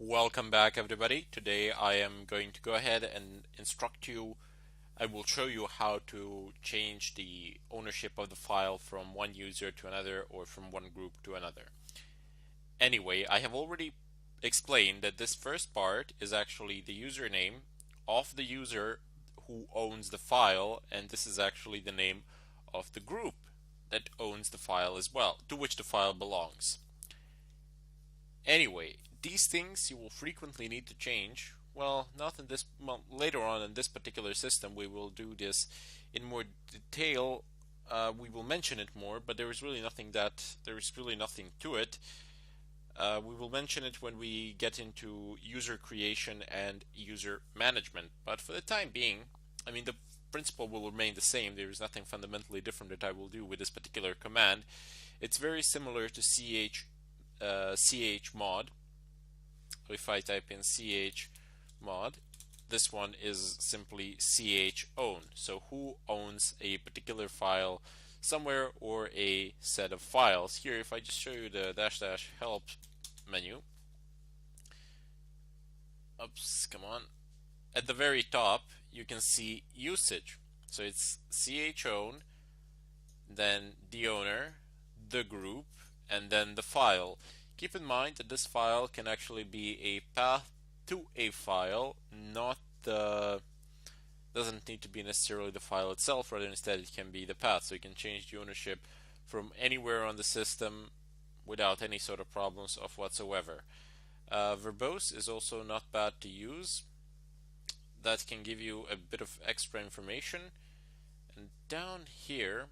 Welcome back, everybody. Today I am going to go ahead and instruct you. I will show you how to change the ownership of the file from one user to another or from one group to another. Anyway, I have already explained that this first part is actually the username of the user who owns the file, and this is actually the name of the group that owns the file as well, to which the file belongs. Anyway, these things you will frequently need to change. Well, not in this, well, later on in this particular system we will do this in more detail. We will mention it more, but there is really nothing to it. We will mention it when we get into user creation and user management. But for the time being, I mean, the principle will remain the same. There is nothing fundamentally different that I will do with this particular command. It's very similar to chmod. If I type in chmod, this one is simply chown. So who owns a particular file somewhere or a set of files. Here, if I just show you the -- help menu, oops, come on. At the very top, you can see usage. So it's chown, then the owner, the group, and then the file. Keep in mind that this file can actually be a path to a file, not the doesn't need to be necessarily the file itself, rather instead it can be the path. So you can change the ownership from anywhere on the system without any sort of problems of whatsoever. Verbose is also not bad to use. That can give you a bit of extra information. And down here,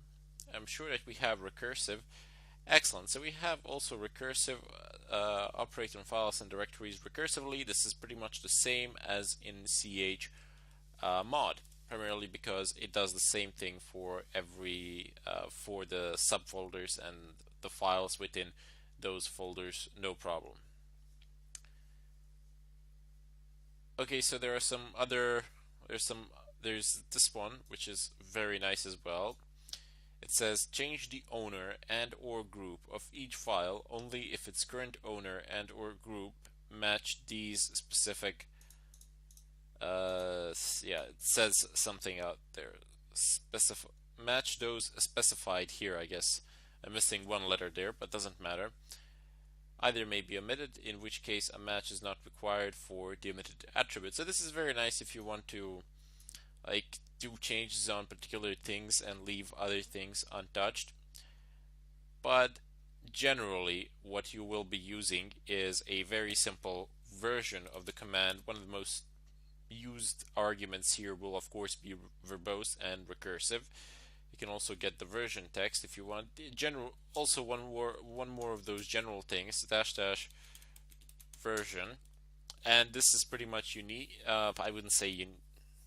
I'm sure that we have recursive. Excellent. So we have also recursive, operate on files and directories recursively. This is pretty much the same as in chmod, primarily because it does the same thing for every for the subfolders and the files within those folders, no problem. Okay, so there are some other there's this one which is very nice as well. It says change the owner and or group of each file only if its current owner and or group match these specific yeah, it says something out there. Match those specified here, I guess. I'm missing one letter there, but doesn't matter. Either may be omitted, in which case a match is not required for the omitted attribute. So this is very nice if you want to like do changes on particular things and leave other things untouched. But generally what you will be using is a very simple version of the command. One of the most used arguments here will of course be verbose and recursive. You can also get the version text if you want. General, also one more of those general things, -- version, and this is pretty much unique. I wouldn't say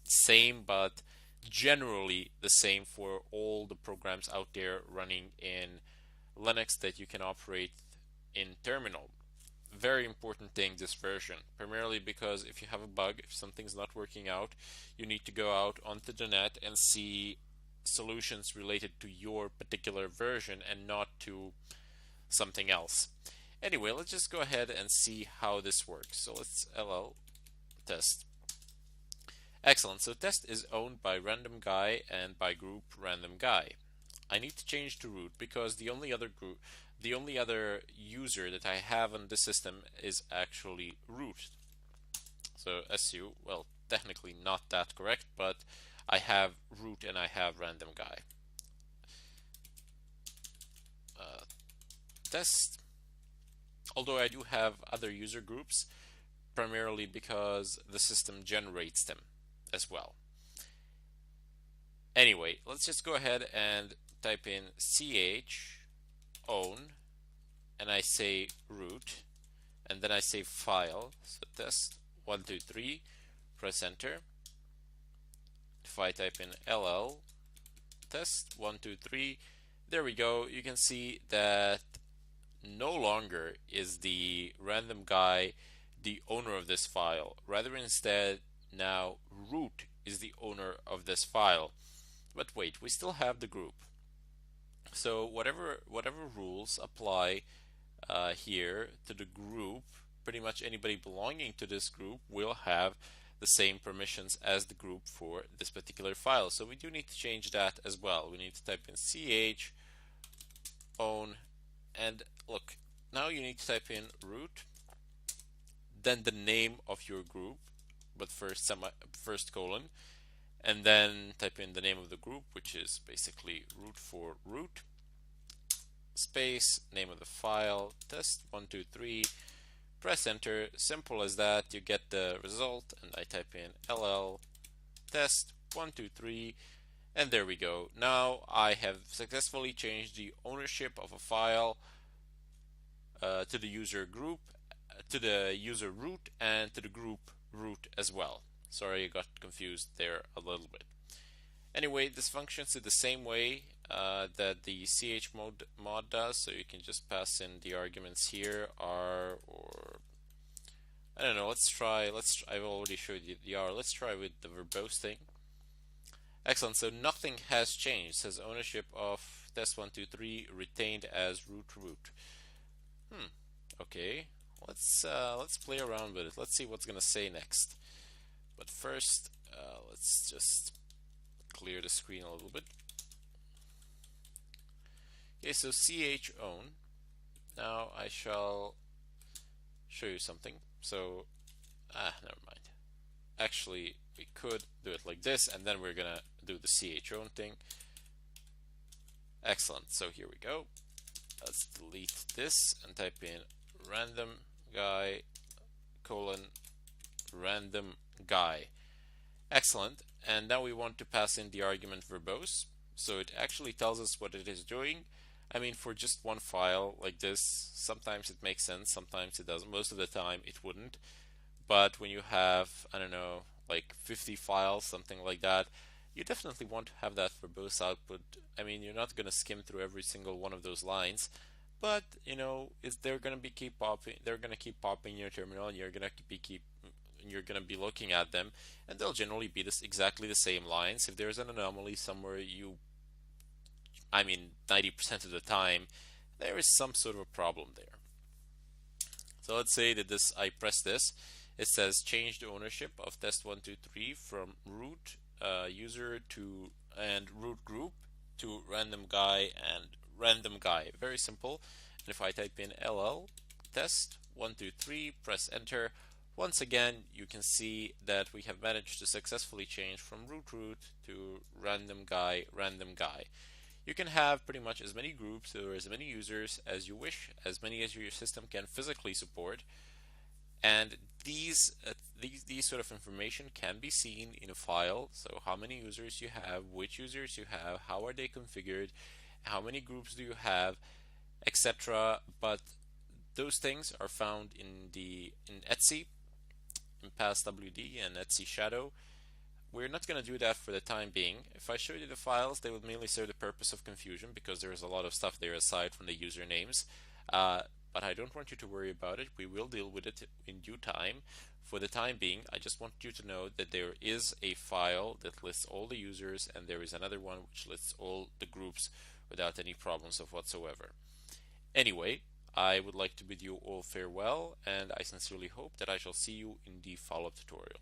same, but generally the same for all the programs out there running in Linux that you can operate in terminal. Very important thing, this version, primarily because if you have a bug, if something's not working out, you need to go out onto the net and see solutions related to your particular version and not to something else. Anyway, let's just go ahead and see how this works. So let's ll test. Excellent. So test is owned by random guy and by group random guy. I need to change to root because the only other user that I have on the system is actually root. So su, well, technically not that correct, but I have root and I have random guy. Test. Although I do have other user groups, primarily because the system generates them as well. Anyway, let's just go ahead and type in chown, and I say root, and then I say file. So test 1, 2, 3, press enter. If I type in ll test 1, 2, 3, there we go. You can see that no longer is the random guy the owner of this file. Rather instead, now root is the owner of this file. But wait, we still have the group. So whatever rules apply here to the group pretty much anybody belonging to this group will have the same permissions as the group for this particular file. So we do need to change that as well. We need to type in ch own, and look, now you need to type in root, then the name of your group, but first colon, and then type in the name of the group, which is basically root for root, space, name of the file, test123, press enter. Simple as that. You get the result, and I type in ll test123, and there we go. Now I have successfully changed the ownership of a file to the user group, to the user root, and to the group root as well. Sorry, I got confused there a little bit. Anyway, this functions in the same way that the chmod does, so you can just pass in the arguments here, r, or I don't know, I've already showed you the r, let's try with the verbose thing. Excellent, so nothing has changed. It says ownership of test123 retained as root. Okay, let's play around with it. Let's see what's gonna say next. But first, let's just clear the screen a little bit. Okay, so ch own. Now I shall show you something. So, never mind. Actually, we could do it like this, and then we're gonna do the ch own thing. Excellent. So here we go. Let's delete this and type in random guy colon random guy. Excellent. And now we want to pass in the argument verbose. So it actually tells us what it is doing. I mean, for just one file like this, sometimes it makes sense, sometimes it doesn't. Most of the time it wouldn't. But when you have, I don't know, like 50 files, something like that, you definitely want to have that verbose output. I mean, you're not going to skim through every single one of those lines, but you know, they're going to keep popping. They're going to keep popping in your terminal, and you're going to be looking at them, and they'll generally be exactly the same lines. If there's an anomaly somewhere, I mean, 90% of the time, there is some sort of a problem there. So let's say that I press this. It says change the ownership of test123 from root user to and root group to random guy and random guy. Very simple. And if I type in ll test123, press enter. Once again, you can see that we have managed to successfully change from root to random guy. You can have pretty much as many groups or as many users as you wish, as many as your system can physically support. And these sort of information can be seen in a file. So how many users you have, which users you have, how are they configured, how many groups do you have, etc. But those things are found in Etsy, in PassWD and Etsy Shadow. We're not going to do that for the time being. If I show you the files, they would mainly serve the purpose of confusion because there is a lot of stuff there aside from the usernames. But I don't want you to worry about it. We will deal with it in due time. For the time being, I just want you to know that there is a file that lists all the users, and there is another one which lists all the groups without any problems of whatsoever. Anyway, I would like to bid you all farewell, and I sincerely hope that I shall see you in the follow-up tutorial.